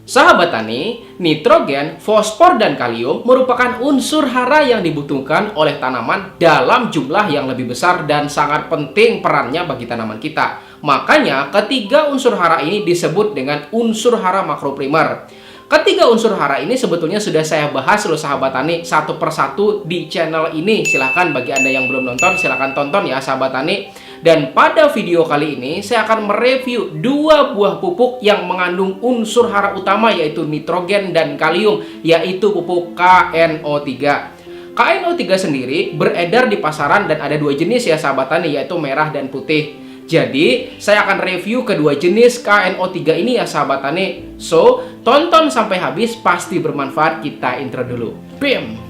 Sahabat tani, nitrogen, fosfor, dan kalium merupakan unsur hara yang dibutuhkan oleh tanaman dalam jumlah yang lebih besar dan sangat penting perannya bagi tanaman kita. Makanya, ketiga unsur hara ini disebut dengan unsur hara makroprimer. Ketiga unsur hara ini sebetulnya sudah saya bahas loh sahabat tani satu persatu di channel ini. Silahkan bagi Anda yang belum nonton, silahkan tonton ya sahabat tani. Dan pada video kali ini saya akan mereview dua buah pupuk yang mengandung unsur hara utama yaitu nitrogen dan kalium, yaitu pupuk KNO3. KNO3 sendiri beredar di pasaran dan ada dua jenis ya sahabat tani, yaitu merah dan putih. Jadi saya akan review kedua jenis KNO3 ini ya sahabat tani. So, tonton sampai habis, pasti bermanfaat. Kita intro dulu. BIM.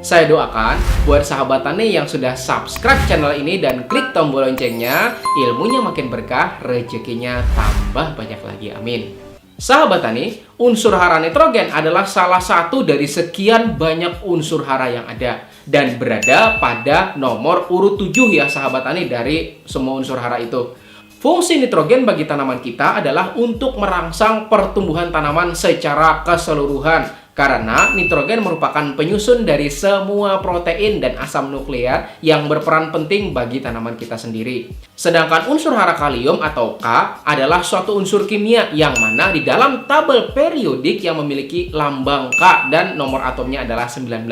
Saya doakan buat sahabat tani yang sudah subscribe channel ini dan klik tombol loncengnya, ilmunya makin berkah, rezekinya tambah banyak lagi, amin. Sahabat tani, unsur hara nitrogen adalah salah satu dari sekian banyak unsur hara yang ada dan berada pada nomor urut 7 ya sahabat tani dari semua unsur hara itu. Fungsi nitrogen bagi tanaman kita adalah untuk merangsang pertumbuhan tanaman secara keseluruhan. Karena nitrogen merupakan penyusun dari semua protein dan asam nuklear yang berperan penting bagi tanaman kita sendiri. Sedangkan unsur hara kalium atau K adalah suatu unsur kimia yang mana di dalam tabel periodik yang memiliki lambang K dan nomor atomnya adalah 19.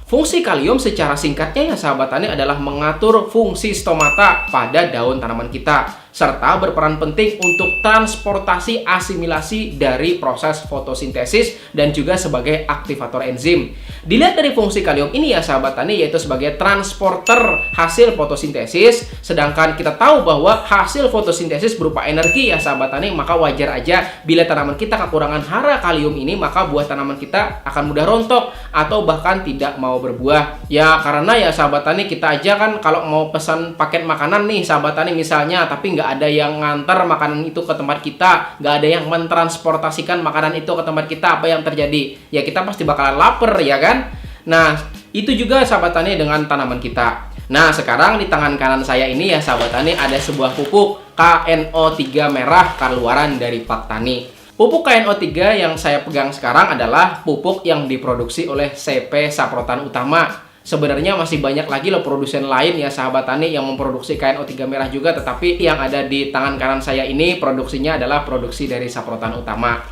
Fungsi kalium secara singkatnya ya sahabat tani adalah mengatur fungsi stomata pada daun tanaman kita serta berperan penting untuk transportasi asimilasi dari proses fotosintesis dan juga sebagai aktivator enzim. Dilihat dari fungsi kalium ini ya sahabat tani, yaitu sebagai transporter hasil fotosintesis, sedangkan kita tahu bahwa hasil fotosintesis berupa energi ya sahabat tani, maka wajar aja bila tanaman kita kekurangan hara kalium ini, maka buah tanaman kita akan mudah rontok atau bahkan tidak mau berbuah. Ya karena ya sahabat tani, kita aja kan kalau mau pesan paket makanan nih sahabat tani misalnya, tapi nggak ada yang ngantar makanan itu ke tempat kita, nggak ada yang mentransportasikan makanan itu ke tempat kita, apa yang terjadi? Ya kita pasti bakalan lapar ya kan? Nah itu juga sahabat tani dengan tanaman kita. Nah sekarang di tangan kanan saya ini ya sahabat tani ada sebuah pupuk KNO3 merah keluaran dari Pak Tani. Pupuk KNO3 yang saya pegang sekarang adalah pupuk yang diproduksi oleh CP Saprotan Utama. Sebenarnya masih banyak lagi loh produsen lain ya sahabat tani yang memproduksi KNO3 merah juga, tetapi yang ada di tangan kanan saya ini produksinya adalah produksi dari Saprotan Utama.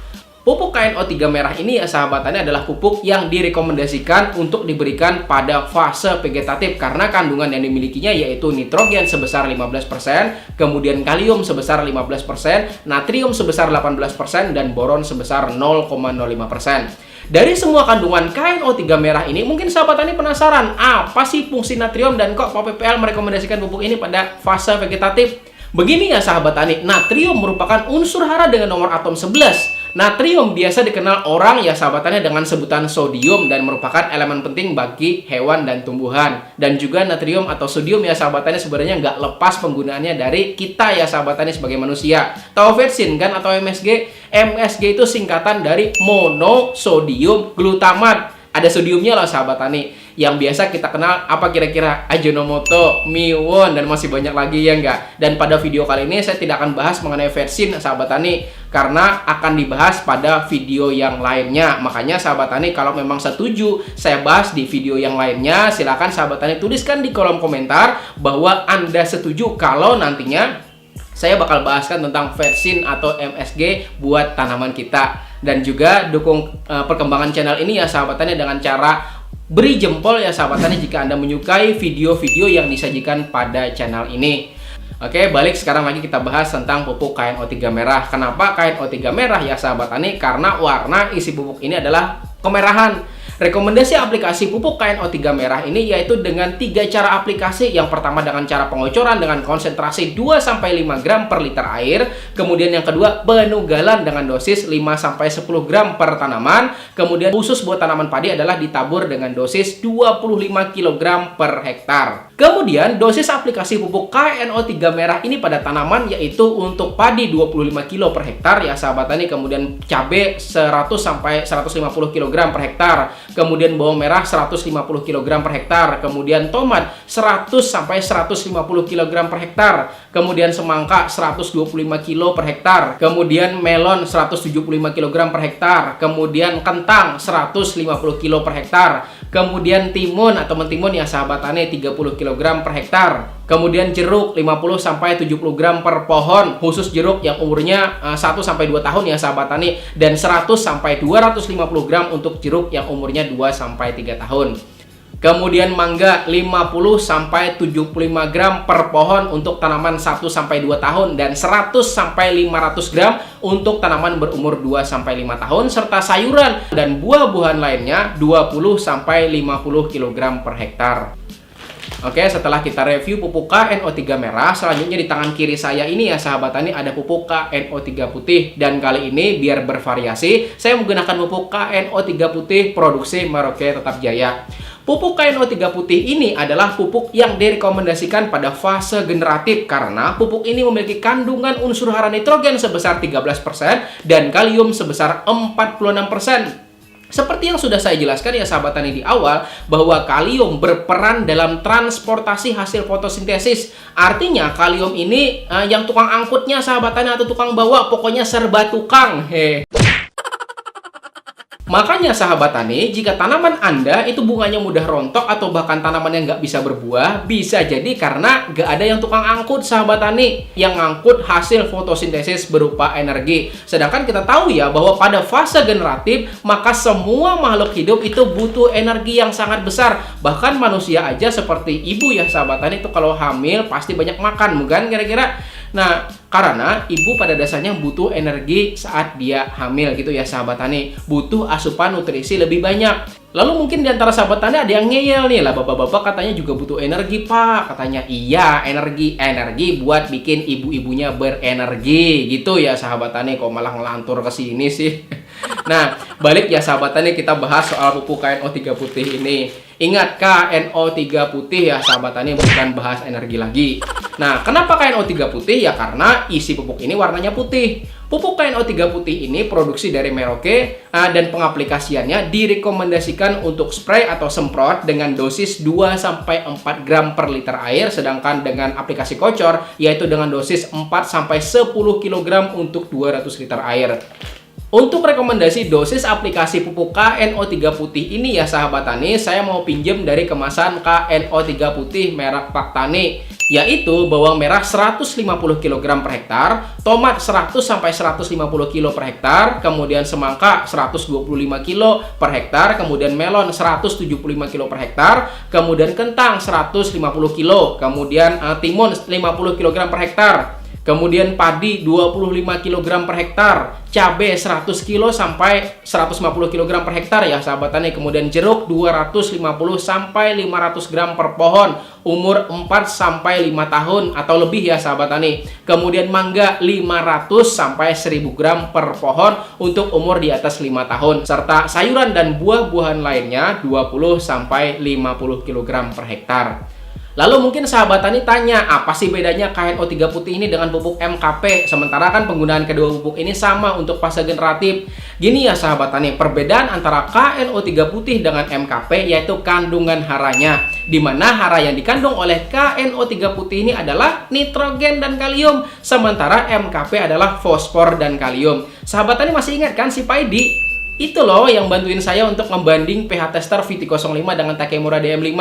Pupuk KNO3 merah ini ya sahabat tani adalah pupuk yang direkomendasikan untuk diberikan pada fase vegetatif karena kandungan yang dimilikinya yaitu nitrogen sebesar 15%, kemudian kalium sebesar 15%, natrium sebesar 18%, dan boron sebesar 0,05%. Dari semua kandungan KNO3 merah ini, mungkin sahabat tani penasaran, apa sih fungsi natrium dan kok PPL merekomendasikan pupuk ini pada fase vegetatif? Begini ya sahabat tani, natrium merupakan unsur hara dengan nomor atom 11. Natrium biasa dikenal orang ya sahabat tani dengan sebutan sodium dan merupakan elemen penting bagi hewan dan tumbuhan. Dan juga natrium atau sodium ya sahabat tani sebenarnya nggak lepas penggunaannya dari kita ya sahabat tani sebagai manusia. Tahu vetsin kan atau MSG? MSG itu singkatan dari monosodium glutamat. Ada sodiumnya loh sahabat tani. Yang biasa kita kenal apa kira-kira? Ajinomoto, Miwon, dan masih banyak lagi ya enggak. Dan pada video kali ini saya tidak akan bahas mengenai vetsin sahabat tani karena akan dibahas pada video yang lainnya. Makanya sahabat tani kalau memang setuju saya bahas di video yang lainnya, silakan sahabat tani tuliskan di kolom komentar bahwa Anda setuju kalau nantinya saya bakal bahaskan tentang vetsin atau MSG buat tanaman kita. Dan juga dukung perkembangan channel ini ya sahabat tani dengan cara beri jempol ya sahabat tani jika Anda menyukai video-video yang disajikan pada channel ini. Oke, balik sekarang lagi kita bahas tentang pupuk KNO3 merah. Kenapa KNO3 merah ya sahabat tani? Karena warna isi pupuk ini adalah kemerahan. Rekomendasi aplikasi pupuk KNO3 merah ini yaitu dengan 3 cara aplikasi. Yang pertama dengan cara pengocoran dengan konsentrasi 2-5 gram per liter air. Kemudian yang kedua penugalan dengan dosis 5-10 gram per tanaman. Kemudian khusus buat tanaman padi adalah ditabur dengan dosis 25 kg per hektar. Kemudian dosis aplikasi pupuk KNO3 merah ini pada tanaman yaitu untuk padi 25 kg per hektar ya sahabat tani, kemudian cabai 100-150 kg per hektar, kemudian bawang merah 150 kg per hektar, kemudian tomat 100-150 kg per hektar, kemudian semangka 125 kg per hektar, kemudian melon 175 kg per hektar, kemudian kentang 150 kg per hektar, kemudian timun atau mentimun ya sahabat tani 30 kg per hektar. Kemudian jeruk 50-70 gram per pohon, khusus jeruk yang umurnya 1-2 tahun ya sahabat tani, dan 100-250 gram untuk jeruk yang umurnya 2-3 tahun. Kemudian mangga 50-75 gram per pohon untuk tanaman 1-2 tahun, dan 100-500 gram untuk tanaman berumur 2-5 tahun, serta sayuran dan buah-buahan lainnya 20-50 kg per hektar. Oke, setelah kita review pupuk KNO3 merah, selanjutnya di tangan kiri saya ini ya sahabat tani ada pupuk KNO3 putih, dan kali ini biar bervariasi saya menggunakan pupuk KNO3 putih produksi Merauke Tetap Jaya. Pupuk KNO3 putih ini adalah pupuk yang direkomendasikan pada fase generatif karena pupuk ini memiliki kandungan unsur hara nitrogen sebesar 13% dan kalium sebesar 46%. Seperti yang sudah saya jelaskan ya sahabat tani di awal, bahwa kalium berperan dalam transportasi hasil fotosintesis. Artinya kalium ini yang tukang angkutnya sahabat tani atau tukang bawa, pokoknya serba tukang. Makanya sahabat tani, jika tanaman Anda itu bunganya mudah rontok atau bahkan tanaman yang nggak bisa berbuah, bisa jadi karena nggak ada yang tukang angkut sahabat tani, yang ngangkut hasil fotosintesis berupa energi. Sedangkan kita tahu ya bahwa pada fase generatif, maka semua makhluk hidup itu butuh energi yang sangat besar. Bahkan manusia aja seperti ibu ya sahabat tani, itu kalau hamil pasti banyak makan, bukan kira-kira? Nah, karena ibu pada dasarnya butuh energi saat dia hamil gitu ya sahabat tani, butuh asupan nutrisi lebih banyak. Lalu mungkin diantara sahabat tani ada yang ngeyel nih, lah bapak-bapak katanya juga butuh energi pak, katanya iya energi buat bikin ibu-ibunya berenergi gitu ya sahabat tani, kok malah ngelantur ke sini sih. Nah, balik ya sahabat tani, kita bahas soal pupuk KNO3 putih ini. Ingat, KNO3 putih ya sahabat tani, bukan bahas energi lagi. Nah, kenapa KNO3 putih? Ya karena isi pupuk ini warnanya putih. Pupuk KNO3 putih ini produksi dari Merauke dan pengaplikasiannya direkomendasikan untuk spray atau semprot dengan dosis 2-4 gram per liter air, sedangkan dengan aplikasi kocor yaitu dengan dosis 4-10 kg untuk 200 liter air. Untuk rekomendasi dosis aplikasi pupuk KNO3 putih ini ya sahabat tani, saya mau pinjem dari kemasan KNO3 putih merek Pak Tani, yaitu bawang merah 150 kg per hektar, tomat 100-150 kg per hektar, kemudian semangka 125 kg per hektar, kemudian melon 175 kg per hektar, kemudian kentang 150 kg, kemudian timun 50 kg per hektar, kemudian padi 25 kg per hektar, cabai 100 kg sampai 150 kg per hektar ya sahabat tani, kemudian jeruk 250 sampai 500 gram per pohon, umur 4 sampai 5 tahun atau lebih ya sahabat tani. Kemudian mangga 500 sampai 1000 gram per pohon untuk umur di atas 5 tahun, serta sayuran dan buah-buahan lainnya 20 sampai 50 kg per hektar. Lalu mungkin sahabat tani tanya, apa sih bedanya KNO3 putih ini dengan pupuk MKP? Sementara kan penggunaan kedua pupuk ini sama untuk fase generatif. Gini ya sahabat tani, perbedaan antara KNO3 putih dengan MKP yaitu kandungan haranya. Dimana hara yang dikandung oleh KNO3 putih ini adalah nitrogen dan kalium, sementara MKP adalah fosfor dan kalium. Sahabat tani masih ingat kan si Paidi? Itu loh yang bantuin saya untuk membanding pH tester VT05 dengan Takemura DM5.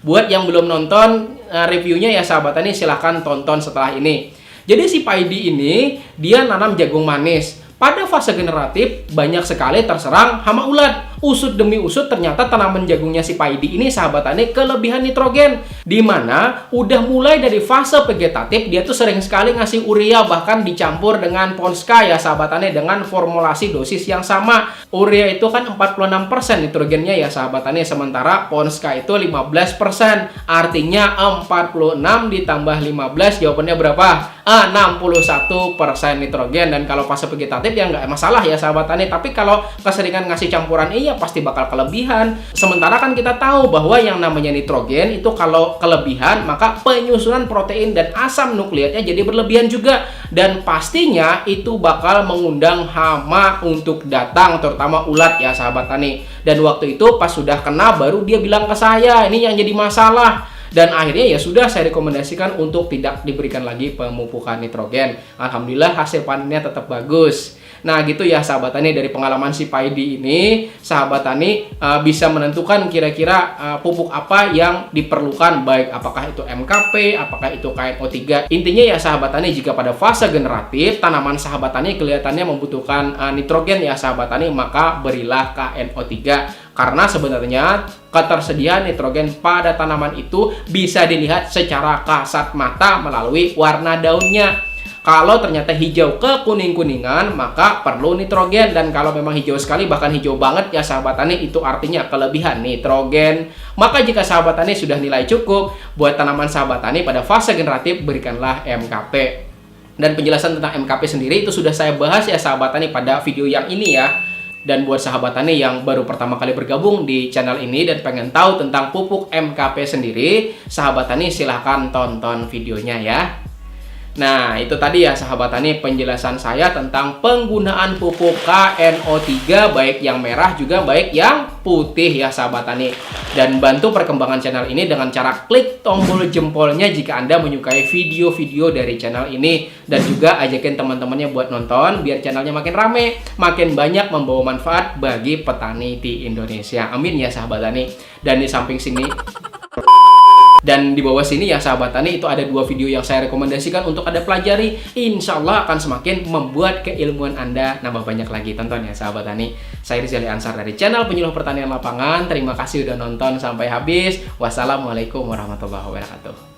Buat yang belum nonton reviewnya ya sahabat tani, silahkan tonton setelah ini. Jadi si Paidi ini dia nanam jagung manis. Pada fase generatif banyak sekali terserang hama ulat. usut demi usut ternyata tanaman jagungnya si Paidi ini sahabat tani kelebihan nitrogen, di mana udah mulai dari fase vegetatif dia tuh sering sekali ngasih urea bahkan dicampur dengan Ponska ya sahabat tani dengan formulasi dosis yang sama. Urea itu kan 46% nitrogennya ya sahabat tani, sementara Ponska itu 15%. Artinya 46 ditambah 15 jawabannya berapa? 61% nitrogen. Dan kalau fase vegetatif ya nggak masalah ya sahabat tani, tapi kalau keseringan ngasih campuran iya pasti bakal kelebihan. Sementara kan kita tahu bahwa yang namanya nitrogen itu kalau kelebihan maka penyusunan protein dan asam nukleatnya jadi berlebihan juga, dan pastinya itu bakal mengundang hama untuk datang, terutama ulat ya sahabat tani. Dan waktu itu pas sudah kena baru dia bilang ke saya ini yang jadi masalah. Dan akhirnya ya sudah saya rekomendasikan untuk tidak diberikan lagi pemupukan nitrogen. Alhamdulillah hasil panennya tetap bagus. Nah gitu ya sahabat tani, dari pengalaman si Paidi ini sahabat tani bisa menentukan kira-kira pupuk apa yang diperlukan, baik apakah itu MKP, apakah itu KNO3. Intinya ya sahabat tani, jika pada fase generatif tanaman sahabat tani kelihatannya membutuhkan nitrogen ya sahabat tani, maka berilah KNO3. Karena sebenarnya ketersediaan nitrogen pada tanaman itu bisa dilihat secara kasat mata melalui warna daunnya. Kalau ternyata hijau ke kuning-kuningan maka perlu nitrogen, dan kalau memang hijau sekali bahkan hijau banget ya sahabat tani itu artinya kelebihan nitrogen. Maka jika sahabat tani sudah nilai cukup buat tanaman sahabat tani pada fase generatif, berikanlah MKP. Dan penjelasan tentang MKP sendiri itu sudah saya bahas ya sahabat tani pada video yang ini ya. Dan buat sahabat tani yang baru pertama kali bergabung di channel ini dan pengen tahu tentang pupuk MKP sendiri, sahabat tani silahkan tonton videonya ya. Nah, itu tadi ya sahabat tani penjelasan saya tentang penggunaan pupuk KNO3, baik yang merah juga baik yang putih ya sahabat tani. Dan bantu perkembangan channel ini dengan cara klik tombol jempolnya jika Anda menyukai video-video dari channel ini. Dan juga ajakin teman-temannya buat nonton biar channelnya makin rame, makin banyak membawa manfaat bagi petani di Indonesia. Amin ya sahabat tani. Dan di samping sini dan di bawah sini ya sahabat tani itu ada 2 video yang saya rekomendasikan untuk Anda pelajari. Insya Allah akan semakin membuat keilmuan Anda nambah banyak lagi. Tonton ya sahabat tani. Saya Rizali Ansar dari channel Penyuluh Pertanian Lapangan. Terima kasih udah nonton sampai habis. Wassalamualaikum warahmatullahi wabarakatuh.